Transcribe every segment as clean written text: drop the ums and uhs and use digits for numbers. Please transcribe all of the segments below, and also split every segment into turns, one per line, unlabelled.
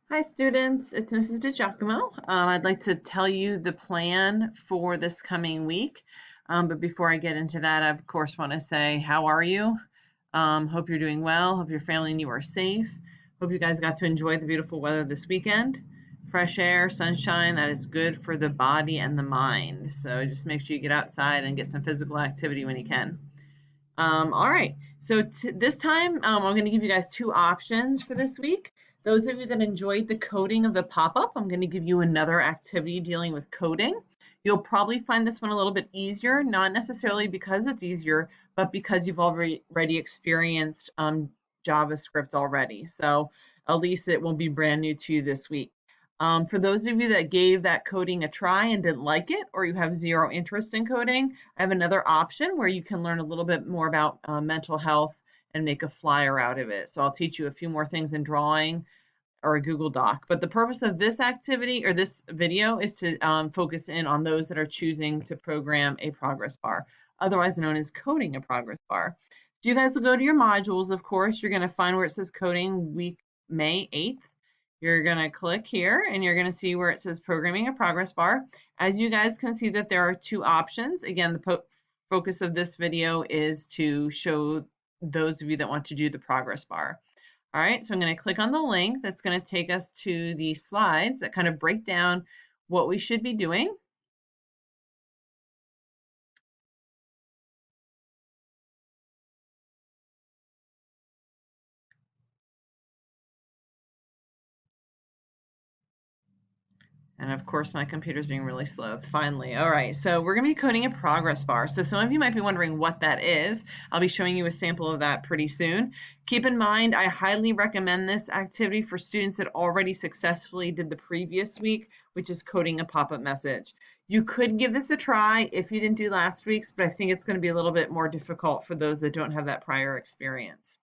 Hi students, it's Mrs. DiGiacomo. I'd like to tell you the plan for this coming week. But before I get into that, I of course want to say, how are you? Hope you're doing well. Hope your family and you are safe. Hope you guys got to enjoy the beautiful weather this weekend. Fresh air, sunshine, that is good for the body and the mind. So just make sure you get outside and get some physical activity when you can. All right. So this time, I'm going to give you guys two options for this week. Those of you that enjoyed the coding of the pop-up, I'm going to give you another activity dealing with coding. You'll probably find this one a little bit easier, not necessarily because it's easier, but because you've already experienced JavaScript already. So at least it won't be brand new to you this week. For those of you that gave that coding a try and didn't like it, or you have zero interest in coding, I have another option where you can learn a little bit more about mental health and make a flyer out of it. So I'll teach you a few more things in drawing or a Google Doc. But the purpose of this activity or this video is to focus in on those that are choosing to program a progress bar, otherwise known as coding a progress bar. So you guys will go to your modules, of course. You're going to find where it says coding week May 8th. You're going to click here and you're going to see where it says programming a progress bar. As you guys can see that there are two options. Again, the focus of this video is to show those of you that want to do the progress bar. All right, so I'm going to click on the link that's going to take us to the slides that kind of break down what we should be doing. And of course, my computer's being really slow. Finally. All right, so we're going to be coding a progress bar. So some of you might be wondering what that is. I'll be showing you a sample of that pretty soon. Keep in mind, I highly recommend this activity for students that already successfully did the previous week, which is coding a pop-up message. You could give this a try if you didn't do last week's, but I think it's going to be a little bit more difficult for those that don't have that prior experience.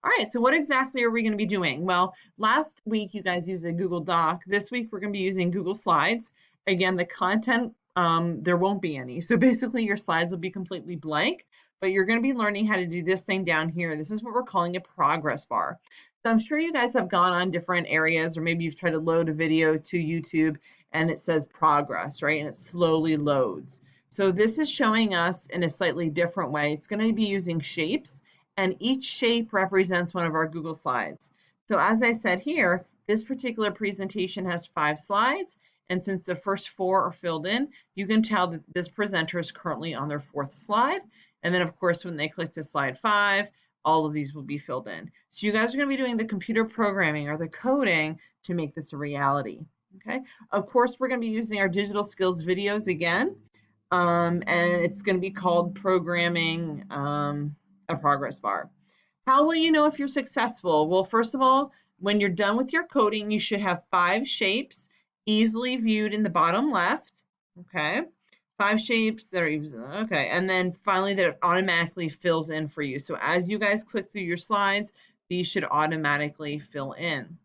All right, so what exactly are we going to be doing? Well, last week you guys used a Google Doc. This week we're going to be using Google Slides. Again, the content, there won't be any. So basically your slides will be completely blank, but you're going to be learning how to do this thing down here. This is what we're calling a progress bar. So I'm sure you guys have gone on different areas, or maybe you've tried to load a video to YouTube and it says progress, right? And it slowly loads. So this is showing us in a slightly different way. It's going to be using shapes, and each shape represents one of our Google Slides. So as I said here, this particular presentation has 5 slides, and since the first 4 are filled in, you can tell that this presenter is currently on their 4th slide. And then of course, when they click to slide 5, all of these will be filled in. So you guys are going to be doing the computer programming or the coding to make this a reality. Okay. Of course, we're going to be using our digital skills videos again. And it's going to be called programming a progress bar. How will you know if you're successful? Well, first of all, when you're done with your coding, you should have 5 shapes easily viewed in the bottom left. Okay. 5 shapes that are okay. And then finally that it automatically fills in for you. So as you guys click through your slides, these should automatically fill in.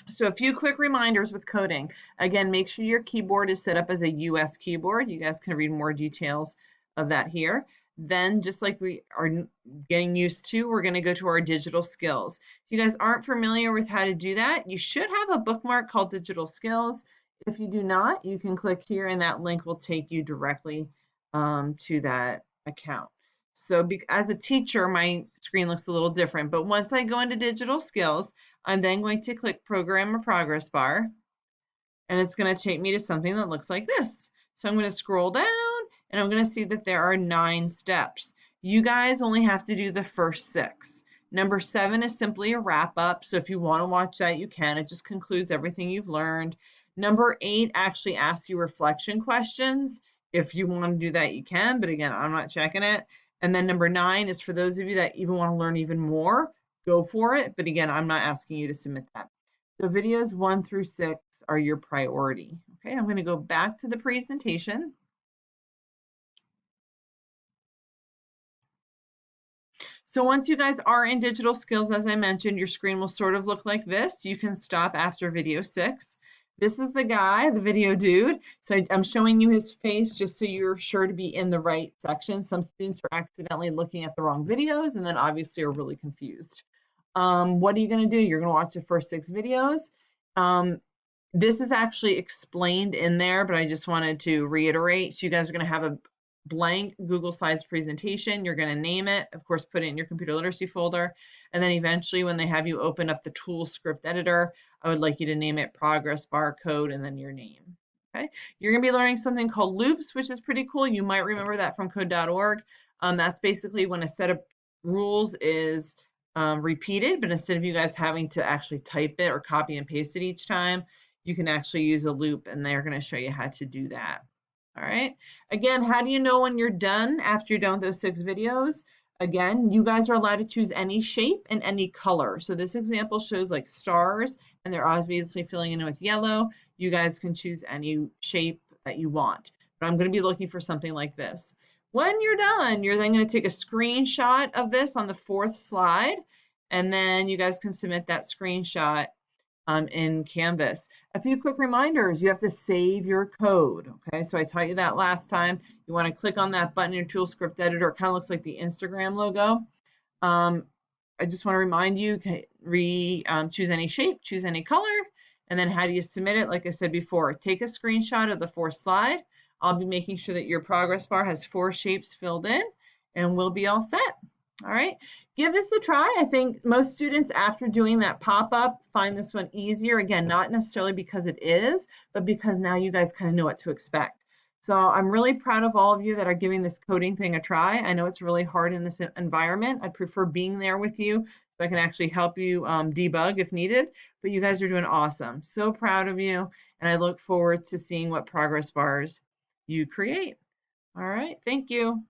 So a few quick reminders with coding. Again, make sure your keyboard is set up as a US keyboard. You guys can read more details of that here. Then, just like we are getting used to, we're going to go to our digital skills. If you guys aren't familiar with how to do that, you should have a bookmark called digital skills. If you do not, you can click here and that link will take you directly to that account. So as a teacher, my screen looks a little different, but once I go into digital skills, I'm then going to click Program a Progress Bar, and it's going to take me to something that looks like this. So I'm going to scroll down, and I'm going to see that there are 9 steps. You guys only have to do the first 6. Number 7 is simply a wrap up, so if you want to watch that, you can. It just concludes everything you've learned. Number 8 actually asks you reflection questions. If you want to do that, you can, but again, I'm not checking it. And then number 9 is for those of you that even want to learn even more, go for it. But again, I'm not asking you to submit that. So videos 1 through 6 are your priority. Okay, I'm going to go back to the presentation. So once you guys are in digital skills, as I mentioned, your screen will sort of look like this. You can stop after video 6. This is the guy, the video dude. So I'm showing you his face just so you're sure to be in the right section. Some students are accidentally looking at the wrong videos and then obviously are really confused. What are you going to do? You're going to watch the first 6 videos. This is actually explained in there, but I just wanted to reiterate. So you guys are going to have a blank Google Slides presentation. You're going to name it, of course, put it in your computer literacy folder. And then eventually when they have you open up the tool script editor, I would like you to name it progress bar code and then your name. Okay. You're going to be learning something called loops, which is pretty cool. You might remember that from code.org. That's basically when a set of rules is repeated, but instead of you guys having to actually type it or copy and paste it each time, you can actually use a loop, and they're going to show you how to do that. All right. Again, how do you know when you're done after you're done with those 6 videos? Again, you guys are allowed to choose any shape and any color. So this example shows like stars, and they're obviously filling in with yellow. You guys can choose any shape that you want. But I'm going to be looking for something like this. When you're done, you're then going to take a screenshot of this on the 4th slide, and then you guys can submit that screenshot in Canvas. A few quick reminders: you have to save your code. Okay, so I taught you that last time. You want to click on that button in your tool script editor. It kind of looks like the Instagram logo. I just want to remind you, choose any shape, choose any color, and then how do you submit it? Like I said before, take a screenshot of the 4th slide. I'll be making sure that your progress bar has 4 shapes filled in, and we'll be all set. All right, give this a try. I think most students, after doing that pop-up, find this one easier. Again, not necessarily because it is, but because now you guys kind of know what to expect. So I'm really proud of all of you that are giving this coding thing a try. I know it's really hard in this environment. I prefer being there with you so I can actually help you debug if needed, but you guys are doing awesome. So proud of you, and I look forward to seeing what progress bars you create. All right, thank you.